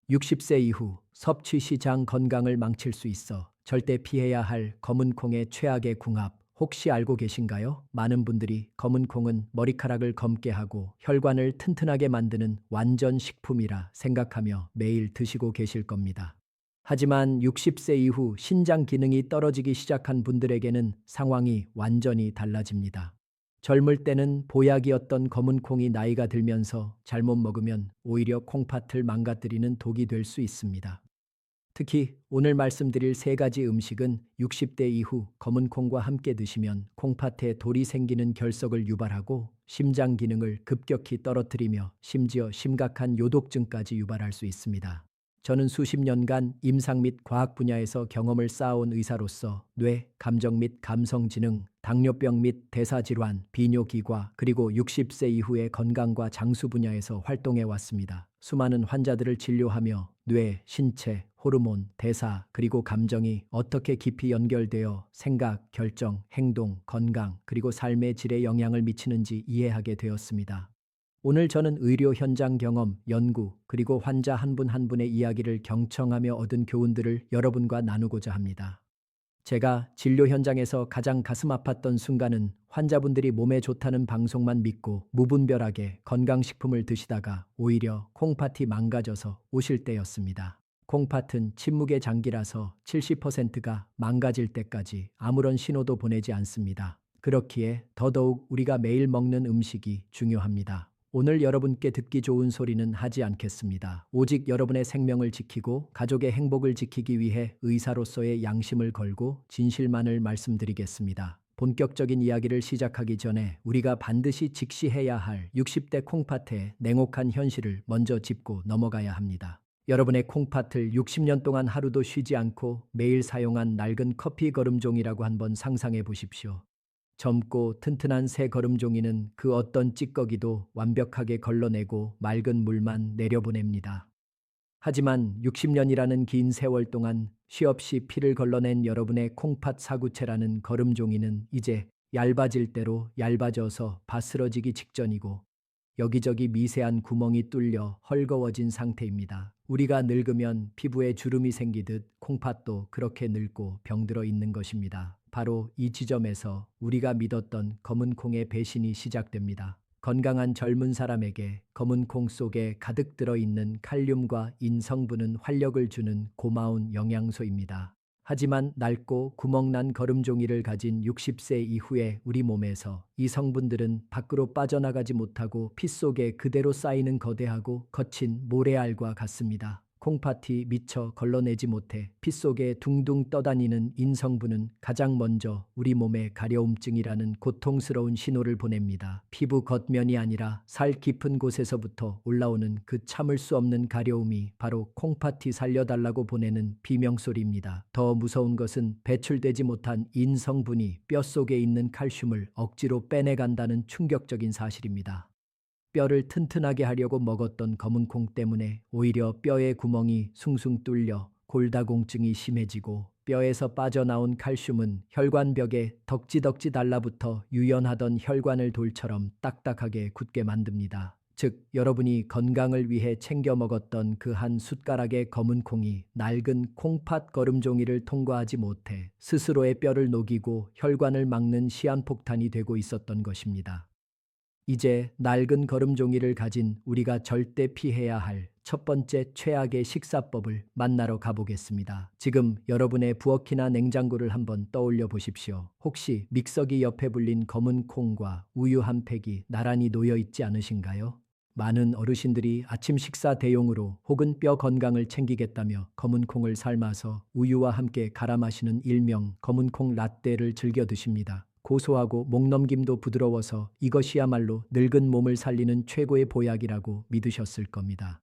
60세 이후 섭취 시장 건강을 망칠 수 있어 절대 피해야 할 검은 콩의 최악의 궁합 혹시 알고 계신가요? 많은 분들이 검은 콩은 머리카락을 검게 하고 혈관을 튼튼하게 만드는 완전 식품이라 생각하며 매일 드시고 계실 겁니다. 하지만 60세 이후 신장 기능이 떨어지기 시작한 분들에게는 상황이 완전히 달라집니다. 젊을 때는 보약이었던 검은 콩이 나이가 들면서 잘못 먹으면 오히려 콩팥을 망가뜨리는 독이 될 수 있습니다. 특히 오늘 말씀드릴 세 가지 음식은 60대 이후 검은 콩과 함께 드시면 콩팥에 돌이 생기는 결석을 유발하고 심장 기능을 급격히 떨어뜨리며 심지어 심각한 요독증까지 유발할 수 있습니다. 저는 수십 년간 임상 및 과학 분야에서 경험을 쌓아온 의사로서 뇌, 감정 및 감성 지능, 당뇨병 및 대사질환, 비뇨기과 그리고 60세 이후의 건강과 장수 분야에서 활동해 왔습니다. 수많은 환자들을 진료하며 뇌, 신체, 호르몬, 대사, 그리고 감정이 어떻게 깊이 연결되어 생각, 결정, 행동, 건강, 그리고 삶의 질에 영향을 미치는지 이해하게 되었습니다. 오늘 저는 의료 현장 경험, 연구, 그리고 환자 한 분 한 분의 이야기를 경청하며 얻은 교훈들을 여러분과 나누고자 합니다. 제가 진료 현장에서 가장 가슴 아팠던 순간은 환자분들이 몸에 좋다는 방송만 믿고 무분별하게 건강식품을 드시다가 오히려 콩팥이 망가져서 오실 때였습니다. 콩팥은 침묵의 장기라서 70%가 망가질 때까지 아무런 신호도 보내지 않습니다. 그렇기에 더더욱 우리가 매일 먹는 음식이 중요합니다. 오늘 여러분께 듣기 좋은 소리는 하지 않겠습니다. 오직 여러분의 생명을 지키고 가족의 행복을 지키기 위해 의사로서의 양심을 걸고 진실만을 말씀드리겠습니다. 본격적인 이야기를 시작하기 전에 우리가 반드시 직시해야 할 60대 콩팥의 냉혹한 현실을 먼저 짚고 넘어가야 합니다. 여러분의 콩팥을 60년 동안 하루도 쉬지 않고 매일 사용한 낡은 커피 거름종이라고 한번 상상해 보십시오. 젊고 튼튼한 새 거름종이는 그 어떤 찌꺼기도 완벽하게 걸러내고 맑은 물만 내려보냅니다. 하지만 60년이라는 긴 세월 동안 쉬없이 피를 걸러낸 여러분의 콩팥 사구체라는 거름종이는 이제 얇아질 대로 얇아져서 바스러지기 직전이고 여기저기 미세한 구멍이 뚫려 헐거워진 상태입니다. 우리가 늙으면 피부에 주름이 생기듯 콩팥도 그렇게 늙고 병들어 있는 것입니다. 바로 이 지점에서 우리가 믿었던 검은 콩의 배신이 시작됩니다. 건강한 젊은 사람에게 검은 콩 속에 가득 들어있는 칼륨과 인 성분은 활력을 주는 고마운 영양소입니다. 하지만 낡고 구멍난 거름종이를 가진 60세 이후에 우리 몸에서 이 성분들은 밖으로 빠져나가지 못하고 피 속에 그대로 쌓이는 거대하고 거친 모래알과 같습니다. 콩팥이 미처 걸러내지 못해 피 속에 둥둥 떠다니는 인 성분은 가장 먼저 우리 몸에 가려움증이라는 고통스러운 신호를 보냅니다. 피부 겉면이 아니라 살 깊은 곳에서부터 올라오는 그 참을 수 없는 가려움이 바로 콩팥이 살려달라고 보내는 비명소리입니다. 더 무서운 것은 배출되지 못한 인 성분이 뼈 속에 있는 칼슘을 억지로 빼내간다는 충격적인 사실입니다. 뼈를 튼튼하게 하려고 먹었던 검은 콩 때문에 오히려 뼈의 구멍이 숭숭 뚫려 골다공증이 심해지고 뼈에서 빠져나온 칼슘은 혈관벽에 덕지덕지 달라붙어 유연하던 혈관을 돌처럼 딱딱하게 굳게 만듭니다. 즉, 여러분이 건강을 위해 챙겨 먹었던 그 한 숟가락의 검은 콩이 낡은 콩팥 거름종이를 통과하지 못해 스스로의 뼈를 녹이고 혈관을 막는 시한폭탄이 되고 있었던 것입니다. 이제 낡은 거름종이를 가진 우리가 절대 피해야 할 첫 번째 최악의 식사법을 만나러 가보겠습니다. 지금 여러분의 부엌이나 냉장고를 한번 떠올려 보십시오. 혹시 믹서기 옆에 불린 검은 콩과 우유 한 팩이 나란히 놓여 있지 않으신가요? 많은 어르신들이 아침 식사 대용으로 혹은 뼈 건강을 챙기겠다며 검은 콩을 삶아서 우유와 함께 갈아 마시는 일명 검은 콩 라떼를 즐겨 드십니다. 고소하고 목넘김도 부드러워서 이것이야말로 늙은 몸을 살리는 최고의 보약이라고 믿으셨을 겁니다.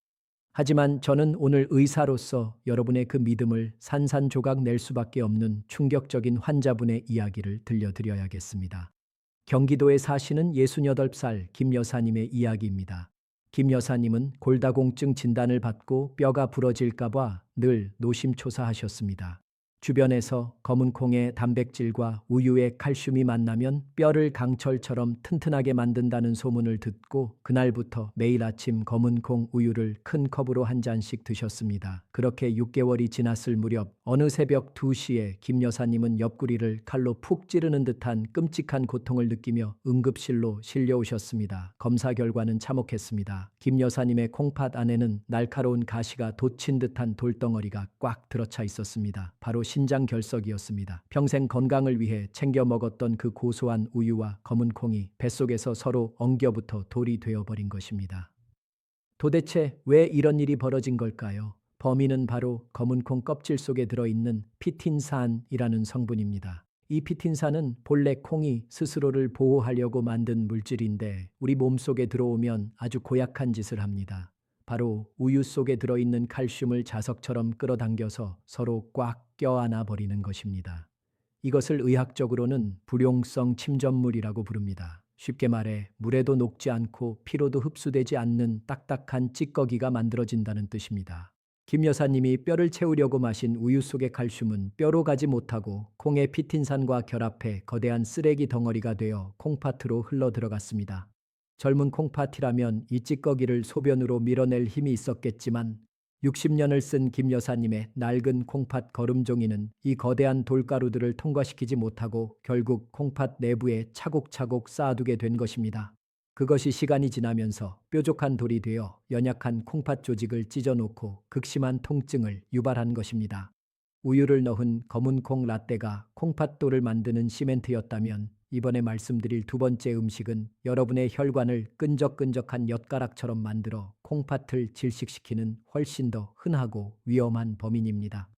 하지만 저는 오늘 의사로서 여러분의 그 믿음을 산산조각 낼 수밖에 없는 충격적인 환자분의 이야기를 들려드려야겠습니다. 경기도에 사시는 68살 김 여사님의 이야기입니다. 김 여사님은 골다공증 진단을 받고 뼈가 부러질까봐 늘 노심초사하셨습니다. 주변에서 검은 콩의 단백질과 우유의 칼슘이 만나면 뼈를 강철처럼 튼튼하게 만든다는 소문을 듣고 그날부터 매일 아침 검은 콩 우유를 큰 컵으로 한 잔씩 드셨습니다. 그렇게 6개월이 지났을 무렵 어느 새벽 2시에 김 여사님은 옆구리를 칼로 푹 찌르는 듯한 끔찍한 고통을 느끼며 응급실로 실려오셨습니다. 검사 결과는 참혹했습니다. 김 여사님의 콩팥 안에는 날카로운 가시가 돋친 듯한 돌덩어리가 꽉 들어차 있었습니다. 바로 신장 결석이었습니다. 평생 건강을 위해 챙겨 먹었던 그 고소한 우유와 검은 콩이 뱃속에서 서로 엉겨붙어 돌이 되어버린 것입니다. 도대체 왜 이런 일이 벌어진 걸까요? 범인은 바로 검은 콩 껍질 속에 들어있는 피틴산이라는 성분입니다. 이 피틴산은 본래 콩이 스스로를 보호하려고 만든 물질인데 우리 몸속에 들어오면 아주 고약한 짓을 합니다. 바로 우유 속에 들어있는 칼슘을 자석처럼 끌어당겨서 서로 꽉 껴안아 버리는 것입니다. 이것을 의학적으로는 불용성 침전물이라고 부릅니다. 쉽게 말해 물에도 녹지 않고 피로도 흡수되지 않는 딱딱한 찌꺼기가 만들어진다는 뜻입니다. 김 여사님이 뼈를 채우려고 마신 우유 속의 칼슘은 뼈로 가지 못하고 콩의 피틴산과 결합해 거대한 쓰레기 덩어리가 되어 콩팥으로 흘러 들어갔습니다. 젊은 콩팥이라면 이 찌꺼기를 소변으로 밀어낼 힘이 있었겠지만 60년을 쓴 김 여사님의 낡은 콩팥 거름종이는 이 거대한 돌가루들을 통과시키지 못하고 결국 콩팥 내부에 차곡차곡 쌓아두게 된 것입니다. 그것이 시간이 지나면서 뾰족한 돌이 되어 연약한 콩팥 조직을 찢어놓고 극심한 통증을 유발한 것입니다. 우유를 넣은 검은 콩 라떼가 콩팥돌을 만드는 시멘트였다면 이번에 말씀드릴 두 번째 음식은 여러분의 혈관을 끈적끈적한 엿가락처럼 만들어 콩팥을 질식시키는 훨씬 더 흔하고 위험한 범인입니다.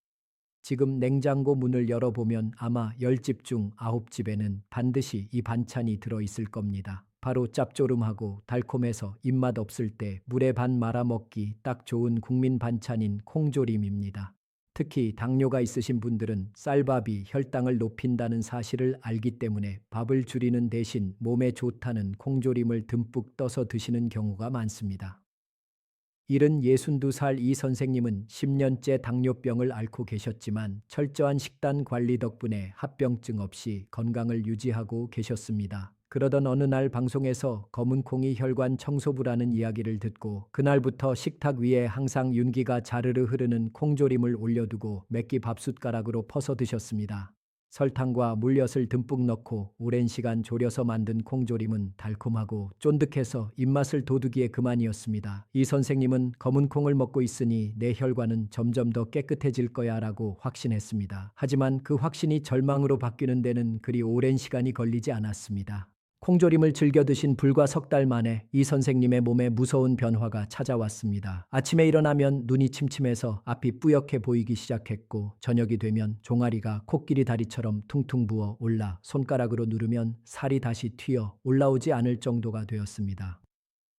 지금 냉장고 문을 열어보면 아마 10집 중 9집에는 반드시 이 반찬이 들어있을 겁니다. 바로 짭조름하고 달콤해서 입맛 없을 때 물에 반 말아 먹기 딱 좋은 국민 반찬인 콩조림입니다. 특히 당뇨가 있으신 분들은 쌀밥이 혈당을 높인다는 사실을 알기 때문에 밥을 줄이는 대신 몸에 좋다는 콩조림을 듬뿍 떠서 드시는 경우가 많습니다. 62살 이 선생님은 10년째 당뇨병을 앓고 계셨지만 철저한 식단 관리 덕분에 합병증 없이 건강을 유지하고 계셨습니다. 그러던 어느 날 방송에서 검은 콩이 혈관 청소부라는 이야기를 듣고 그날부터 식탁 위에 항상 윤기가 자르르 흐르는 콩조림을 올려두고 몇 끼 밥숟가락으로 퍼서 드셨습니다. 설탕과 물엿을 듬뿍 넣고 오랜 시간 졸여서 만든 콩조림은 달콤하고 쫀득해서 입맛을 돋우기에 그만이었습니다. 이 선생님은 검은 콩을 먹고 있으니 내 혈관은 점점 더 깨끗해질 거야 라고 확신했습니다. 하지만 그 확신이 절망으로 바뀌는 데는 그리 오랜 시간이 걸리지 않았습니다. 콩조림을 즐겨 드신 불과 석 달 만에 이 선생님의 몸에 무서운 변화가 찾아왔습니다. 아침에 일어나면 눈이 침침해서 앞이 뿌옇게 보이기 시작했고 저녁이 되면 종아리가 코끼리 다리처럼 퉁퉁 부어 올라 손가락으로 누르면 살이 다시 튀어 올라오지 않을 정도가 되었습니다.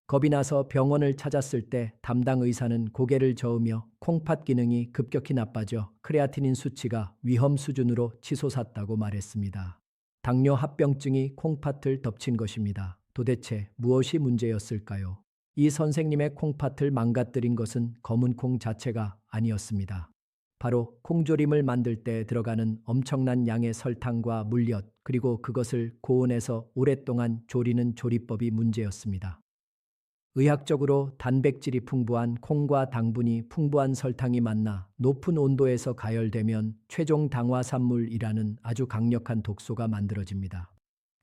겁이 나서 병원을 찾았을 때 담당 의사는 고개를 저으며 콩팥 기능이 급격히 나빠져 크레아티닌 수치가 위험 수준으로 치솟았다고 말했습니다. 당뇨 합병증이 콩팥을 덮친 것입니다. 도대체 무엇이 문제였을까요? 이 선생님의 콩팥을 망가뜨린 것은 검은 콩 자체가 아니었습니다. 바로 콩조림을 만들 때 들어가는 엄청난 양의 설탕과 물엿 그리고 그것을 고온에서 오랫동안 조리는 조리법이 문제였습니다. 의학적으로 단백질이 풍부한 콩과 당분이 풍부한 설탕이 만나 높은 온도에서 가열되면 최종 당화산물이라는 아주 강력한 독소가 만들어집니다.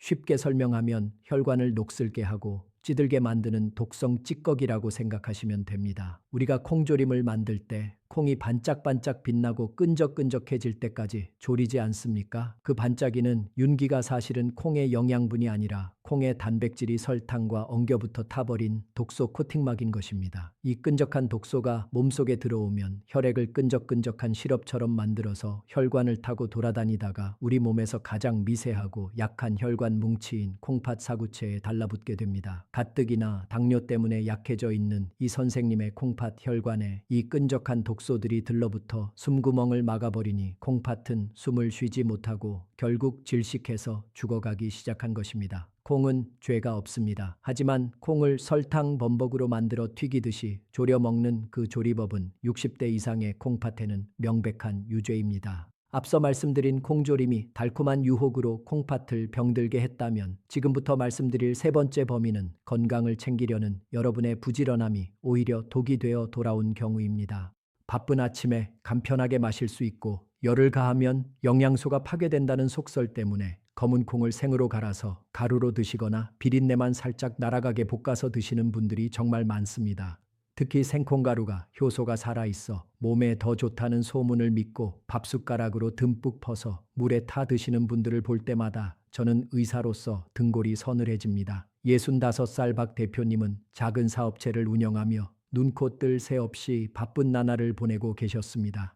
쉽게 설명하면 혈관을 녹슬게 하고 찌들게 만드는 독성 찌꺼기라고 생각하시면 됩니다. 우리가 콩조림을 만들 때 콩이 반짝반짝 빛나고 끈적끈적해질 때까지 졸이지 않습니까? 그 반짝이는 윤기가 사실은 콩의 영양분이 아니라 콩의 단백질이 설탕과 엉겨붙어 타버린 독소 코팅막인 것입니다. 이 끈적한 독소가 몸속에 들어오면 혈액을 끈적끈적한 시럽처럼 만들어서 혈관을 타고 돌아다니다가 우리 몸에서 가장 미세하고 약한 혈관 뭉치인 콩팥 사구체에 달라붙게 됩니다. 가뜩이나 당뇨 때문에 약해져 있는 이 선생님의 콩팥 혈관에 이 끈적한 독소들이 들러붙어 숨구멍을 막아버리니 콩팥은 숨을 쉬지 못하고 결국 질식해서 죽어가기 시작한 것입니다. 콩은 죄가 없습니다. 하지만 콩을 설탕 범벅으로 만들어 튀기듯이 졸여 먹는 그 조리법은 60대 이상의 콩팥에는 명백한 유죄입니다. 앞서 말씀드린 콩조림이 달콤한 유혹으로 콩팥을 병들게 했다면 지금부터 말씀드릴 세 번째 범인은 건강을 챙기려는 여러분의 부지런함이 오히려 독이 되어 돌아온 경우입니다. 바쁜 아침에 간편하게 마실 수 있고 열을 가하면 영양소가 파괴된다는 속설 때문에 검은 콩을 생으로 갈아서 가루로 드시거나 비린내만 살짝 날아가게 볶아서 드시는 분들이 정말 많습니다. 특히 생콩가루가 효소가 살아있어 몸에 더 좋다는 소문을 믿고 밥숟가락으로 듬뿍 퍼서 물에 타 드시는 분들을 볼 때마다 저는 의사로서 등골이 서늘해집니다. 65살 박 대표님은 작은 사업체를 운영하며 눈코 뜰 새 없이 바쁜 나날을 보내고 계셨습니다.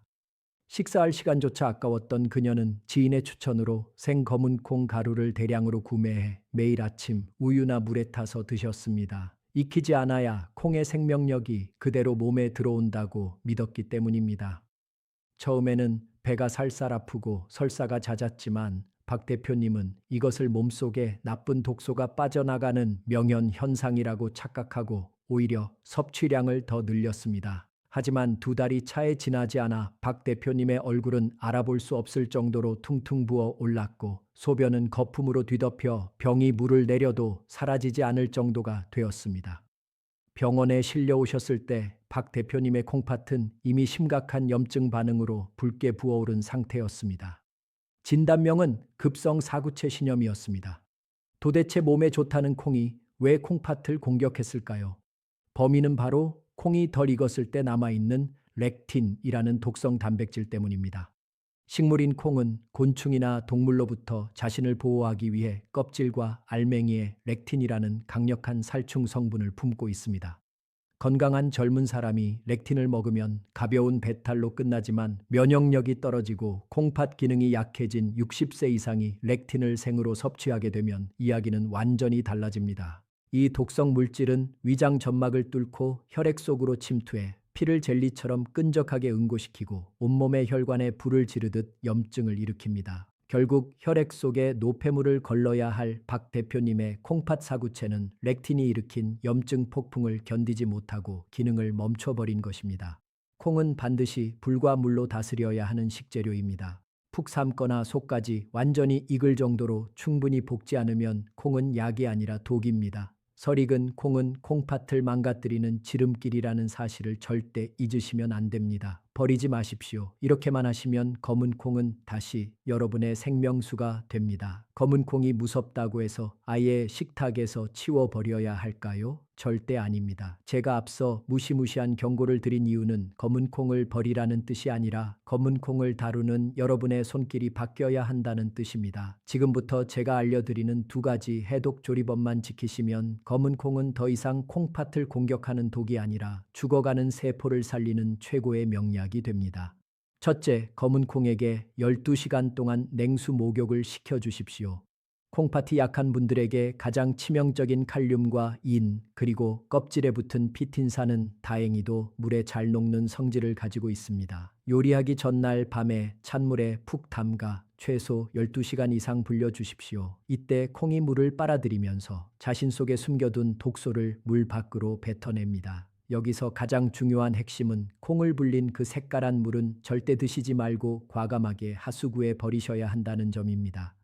식사할 시간조차 아까웠던 그녀는 지인의 추천으로 생검은 콩 가루를 대량으로 구매해 매일 아침 우유나 물에 타서 드셨습니다. 익히지 않아야 콩의 생명력이 그대로 몸에 들어온다고 믿었기 때문입니다. 처음에는 배가 살살 아프고 설사가 잦았지만 박 대표님은 이것을 몸속에 나쁜 독소가 빠져나가는 명현 현상이라고 착각하고 오히려 섭취량을 더 늘렸습니다. 하지만 2달이 차에 지나지 않아 박 대표님의 얼굴은 알아볼 수 없을 정도로 퉁퉁 부어 올랐고 소변은 거품으로 뒤덮여 병이 물을 내려도 사라지지 않을 정도가 되었습니다. 병원에 실려오셨을 때 박 대표님의 콩팥은 이미 심각한 염증 반응으로 붉게 부어오른 상태였습니다. 진단명은 급성 사구체 신염이었습니다. 도대체 몸에 좋다는 콩이 왜 콩팥을 공격했을까요? 범인은 바로 콩이 덜 익었을 때 남아있는 렉틴이라는 독성 단백질 때문입니다. 식물인 콩은 곤충이나 동물로부터 자신을 보호하기 위해 껍질과 알맹이에 렉틴이라는 강력한 살충 성분을 품고 있습니다. 건강한 젊은 사람이 렉틴을 먹으면 가벼운 배탈로 끝나지만 면역력이 떨어지고 콩팥 기능이 약해진 60세 이상이 렉틴을 생으로 섭취하게 되면 이야기는 완전히 달라집니다. 이 독성 물질은 위장 점막을 뚫고 혈액 속으로 침투해 피를 젤리처럼 끈적하게 응고시키고 온몸의 혈관에 불을 지르듯 염증을 일으킵니다. 결국 혈액 속에 노폐물을 걸러야 할 박 대표님의 콩팥 사구체는 렉틴이 일으킨 염증 폭풍을 견디지 못하고 기능을 멈춰버린 것입니다. 콩은 반드시 불과 물로 다스려야 하는 식재료입니다. 푹 삶거나 속까지 완전히 익을 정도로 충분히 볶지 않으면 콩은 약이 아니라 독입니다. 설익은 콩은 콩팥을 망가뜨리는 지름길이라는 사실을 절대 잊으시면 안 됩니다. 버리지 마십시오. 이렇게만 하시면 검은 콩은 다시 여러분의 생명수가 됩니다. 검은 콩이 무섭다고 해서 아예 식탁에서 치워버려야 할까요? 절대 아닙니다. 제가 앞서 무시무시한 경고를 드린 이유는 검은 콩을 버리라는 뜻이 아니라 검은 콩을 다루는 여러분의 손길이 바뀌어야 한다는 뜻입니다. 지금부터 제가 알려드리는 2가지 해독 조리법만 지키시면 검은 콩은 더 이상 콩팥을 공격하는 독이 아니라 죽어가는 세포를 살리는 최고의 명약이 됩니다. 첫째, 검은 콩에게 12시간 동안 냉수 목욕을 시켜주십시오. 콩팥이 약한 분들에게 가장 치명적인 칼륨과 인, 그리고 껍질에 붙은 피틴산은 다행히도 물에 잘 녹는 성질을 가지고 있습니다. 요리하기 전날 밤에 찬물에 푹 담가 최소 12시간 이상 불려주십시오. 이때 콩이 물을 빨아들이면서 자신 속에 숨겨둔 독소를 물 밖으로 뱉어냅니다. 여기서 가장 중요한 핵심은 콩을 불린 그 색깔한 물은 절대 드시지 말고 과감하게 하수구에 버리셔야 한다는 점입니다.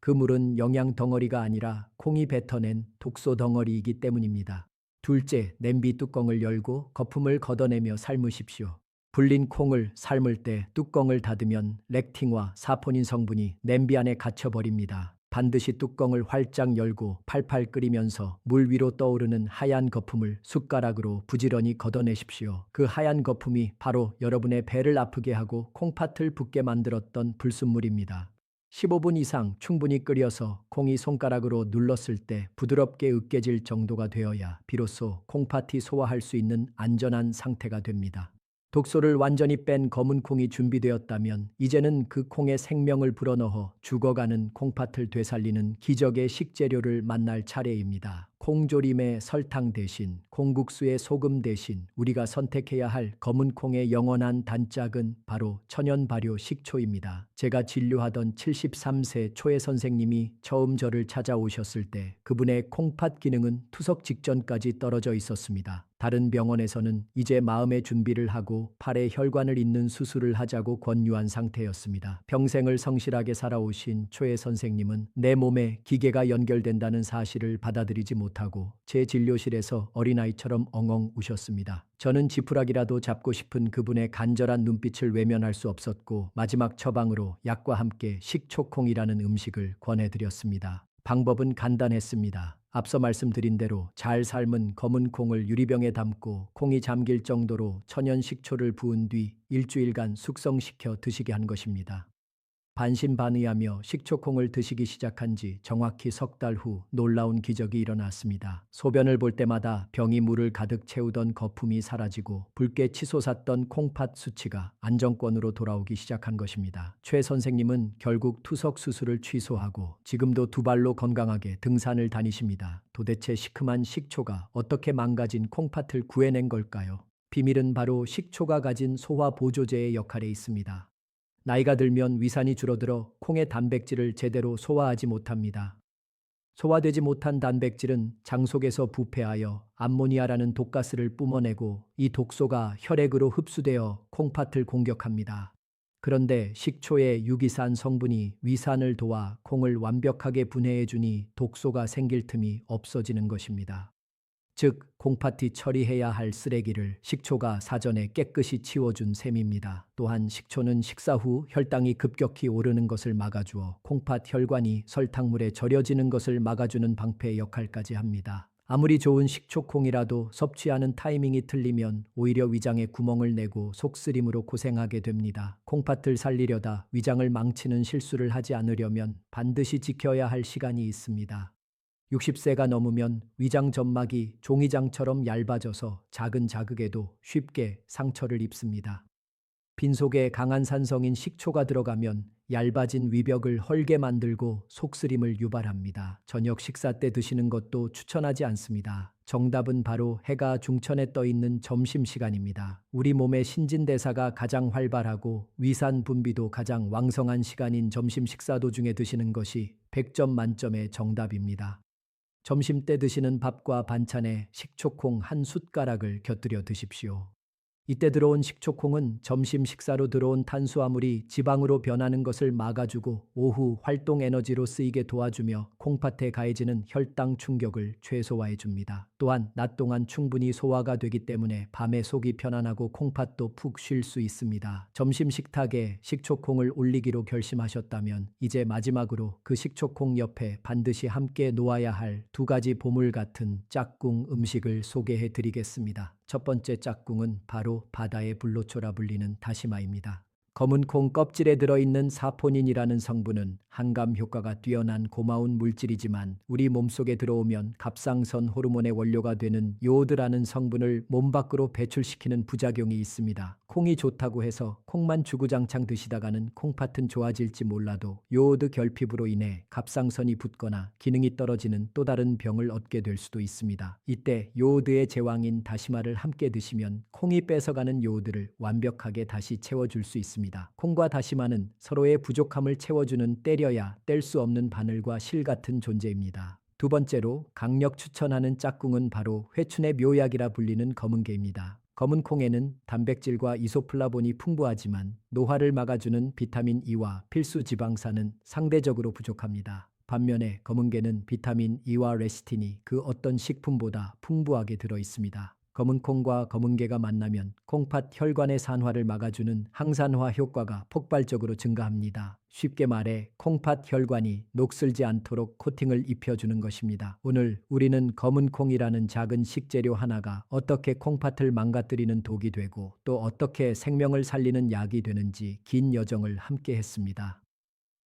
그 물은 영양 덩어리가 아니라 콩이 뱉어낸 독소 덩어리이기 때문입니다. 둘째, 냄비 뚜껑을 열고 거품을 걷어내며 삶으십시오. 불린 콩을 삶을 때 뚜껑을 닫으면 렉틴과 사포닌 성분이 냄비 안에 갇혀버립니다. 반드시 뚜껑을 활짝 열고 팔팔 끓이면서 물 위로 떠오르는 하얀 거품을 숟가락으로 부지런히 걷어내십시오. 그 하얀 거품이 바로 여러분의 배를 아프게 하고 콩팥을 붓게 만들었던 불순물입니다. 15분 이상 충분히 끓여서 콩이 손가락으로 눌렀을 때 부드럽게 으깨질 정도가 되어야 비로소 콩팥이 소화할 수 있는 안전한 상태가 됩니다. 독소를 완전히 뺀 검은 콩이 준비되었다면 이제는 그 콩에 생명을 불어넣어 죽어가는 콩팥을 되살리는 기적의 식재료를 만날 차례입니다. 콩조림의 설탕 대신, 콩국수의 소금 대신 우리가 선택해야 할 검은 콩의 영원한 단짝은 바로 천연 발효 식초입니다. 제가 진료하던 73세 초의 선생님이 처음 저를 찾아오셨을 때 그분의 콩팥 기능은 투석 직전까지 떨어져 있었습니다. 다른 병원에서는 이제 마음의 준비를 하고 팔에 혈관을 잇는 수술을 하자고 권유한 상태였습니다. 평생을 성실하게 살아오신 초혜 선생님은 내 몸에 기계가 연결된다는 사실을 받아들이지 못하고 제 진료실에서 어린아이처럼 엉엉 우셨습니다. 저는 지푸라기라도 잡고 싶은 그분의 간절한 눈빛을 외면할 수 없었고 마지막 처방으로 약과 함께 식초콩이라는 음식을 권해드렸습니다. 방법은 간단했습니다. 앞서 말씀드린 대로 잘 삶은 검은 콩을 유리병에 담고 콩이 잠길 정도로 천연 식초를 부은 뒤 일주일간 숙성시켜 드시게 한 것입니다. 반신반의하며 식초콩을 드시기 시작한 지 정확히 석 달 후 놀라운 기적이 일어났습니다. 소변을 볼 때마다 병이 물을 가득 채우던 거품이 사라지고 붉게 치솟았던 콩팥 수치가 안정권으로 돌아오기 시작한 것입니다. 최 선생님은 결국 투석 수술을 취소하고 지금도 두 발로 건강하게 등산을 다니십니다. 도대체 시큼한 식초가 어떻게 망가진 콩팥을 구해낸 걸까요? 비밀은 바로 식초가 가진 소화 보조제의 역할에 있습니다. 나이가 들면 위산이 줄어들어 콩의 단백질을 제대로 소화하지 못합니다. 소화되지 못한 단백질은 장 속에서 부패하여 암모니아라는 독가스를 뿜어내고 이 독소가 혈액으로 흡수되어 콩팥을 공격합니다. 그런데 식초의 유기산 성분이 위산을 도와 콩을 완벽하게 분해해주니 독소가 생길 틈이 없어지는 것입니다. 즉, 콩팥이 처리해야 할 쓰레기를 식초가 사전에 깨끗이 치워준 셈입니다. 또한 식초는 식사 후 혈당이 급격히 오르는 것을 막아주어 콩팥 혈관이 설탕물에 절여지는 것을 막아주는 방패 역할까지 합니다. 아무리 좋은 식초콩이라도 섭취하는 타이밍이 틀리면 오히려 위장에 구멍을 내고 속쓰림으로 고생하게 됩니다. 콩팥을 살리려다 위장을 망치는 실수를 하지 않으려면 반드시 지켜야 할 시간이 있습니다. 60세가 넘으면 위장 점막이 종이장처럼 얇아져서 작은 자극에도 쉽게 상처를 입습니다. 빈속에 강한 산성인 식초가 들어가면 얇아진 위벽을 헐게 만들고 속쓰림을 유발합니다. 저녁 식사 때 드시는 것도 추천하지 않습니다. 정답은 바로 해가 중천에 떠 있는 점심시간입니다. 우리 몸의 신진대사가 가장 활발하고 위산 분비도 가장 왕성한 시간인 점심 식사 도중에 드시는 것이 100점 만점의 정답입니다. 점심때 드시는 밥과 반찬에 식초콩 한 숟가락을 곁들여 드십시오. 이때 들어온 식초콩은 점심 식사로 들어온 탄수화물이 지방으로 변하는 것을 막아주고 오후 활동 에너지로 쓰이게 도와주며 콩팥에 가해지는 혈당 충격을 최소화해줍니다. 또한 낮 동안 충분히 소화가 되기 때문에 밤에 속이 편안하고 콩팥도 푹 쉴 수 있습니다. 점심 식탁에 식초콩을 올리기로 결심하셨다면 이제 마지막으로 그 식초콩 옆에 반드시 함께 놓아야 할 두 가지 보물 같은 짝꿍 음식을 소개해 드리겠습니다. 첫 번째 짝꿍은 바로 바다의 불로초라 불리는 다시마입니다. 검은 콩 껍질에 들어있는 사포닌이라는 성분은 항암 효과가 뛰어난 고마운 물질이지만 우리 몸속에 들어오면 갑상선 호르몬의 원료가 되는 요오드라는 성분을 몸 밖으로 배출시키는 부작용이 있습니다. 콩이 좋다고 해서 콩만 주구장창 드시다가는 콩팥은 좋아질지 몰라도 요오드 결핍으로 인해 갑상선이 붓거나 기능이 떨어지는 또 다른 병을 얻게 될 수도 있습니다. 이때 요오드의 제왕인 다시마를 함께 드시면 콩이 뺏어가는 요오드를 완벽하게 다시 채워줄 수 있습니다. 콩과 다시마는 서로의 부족함을 채워주는 때려야 뗄 수 없는 바늘과 실 같은 존재입니다. 두 번째로 강력 추천하는 짝꿍은 바로 회춘의 묘약이라 불리는 검은게입니다. 검은 콩에는 단백질과 이소플라본이 풍부하지만 노화를 막아주는 비타민 E와 필수 지방산은 상대적으로 부족합니다. 반면에 검은게는 비타민 E와 레시틴이 그 어떤 식품보다 풍부하게 들어 있습니다. 검은 콩과 검은게가 만나면 콩팥 혈관의 산화를 막아주는 항산화 효과가 폭발적으로 증가합니다. 쉽게 말해 콩팥 혈관이 녹슬지 않도록 코팅을 입혀주는 것입니다. 오늘 우리는 검은 콩이라는 작은 식재료 하나가 어떻게 콩팥을 망가뜨리는 독이 되고 또 어떻게 생명을 살리는 약이 되는지 긴 여정을 함께 했습니다.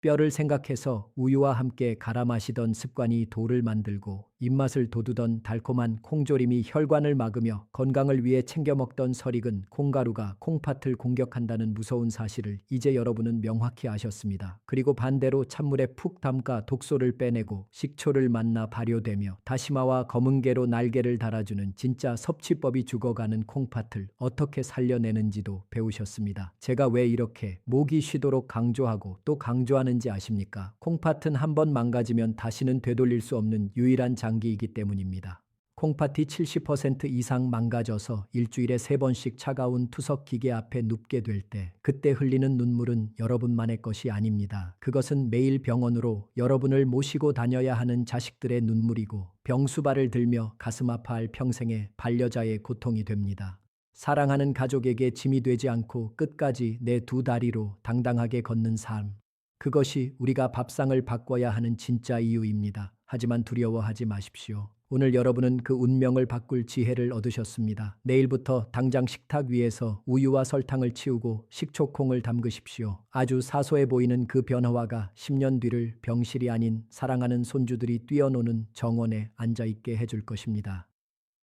뼈를 생각해서 우유와 함께 갈아 마시던 습관이 돌을 만들고 입맛을 돋우던 달콤한 콩조림이 혈관을 막으며 건강을 위해 챙겨 먹던 설익은 콩가루가 콩팥을 공격한다는 무서운 사실을 이제 여러분은 명확히 아셨습니다. 그리고 반대로 찬물에 푹 담가 독소를 빼내고 식초를 만나 발효되며 다시마와 검은게로 날개를 달아주는 진짜 섭취법이 죽어가는 콩팥을 어떻게 살려내는지도 배우셨습니다. 제가 왜 이렇게 목이 쉬도록 강조하고 또 강조하는지 아십니까? 콩팥은 한번 망가지면 다시는 되돌릴 수 없는 유일한 장기이기 때문입니다. 콩팥이 70% 이상 망가져서 일주일에 3번씩 차가운 투석 기계 앞에 눕게 될 때 그때 흘리는 눈물은 여러분만의 것이 아닙니다. 그것은 매일 병원으로 여러분을 모시고 다녀야 하는 자식들의 눈물이고 병수발을 들며 가슴 아파할 평생의 반려자의 고통이 됩니다. 사랑하는 가족에게 짐이 되지 않고 끝까지 내 두 다리로 당당하게 걷는 삶. 그것이 우리가 밥상을 바꿔야 하는 진짜 이유입니다. 하지만 두려워하지 마십시오. 오늘 여러분은 그 운명을 바꿀 지혜를 얻으셨습니다. 내일부터 당장 식탁 위에서 우유와 설탕을 치우고 식초콩을 담그십시오. 아주 사소해 보이는 그 변화가 10년 뒤를 병실이 아닌 사랑하는 손주들이 뛰어노는 정원에 앉아있게 해줄 것입니다.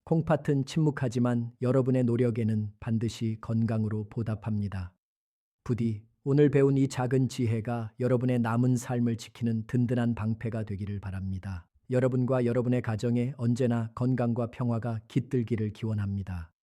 콩팥은 침묵하지만 여러분의 노력에는 반드시 건강으로 보답합니다. 부디 오늘 배운 이 작은 지혜가 여러분의 남은 삶을 지키는 든든한 방패가 되기를 바랍니다. 여러분과 여러분의 가정에 언제나 건강과 평화가 깃들기를 기원합니다.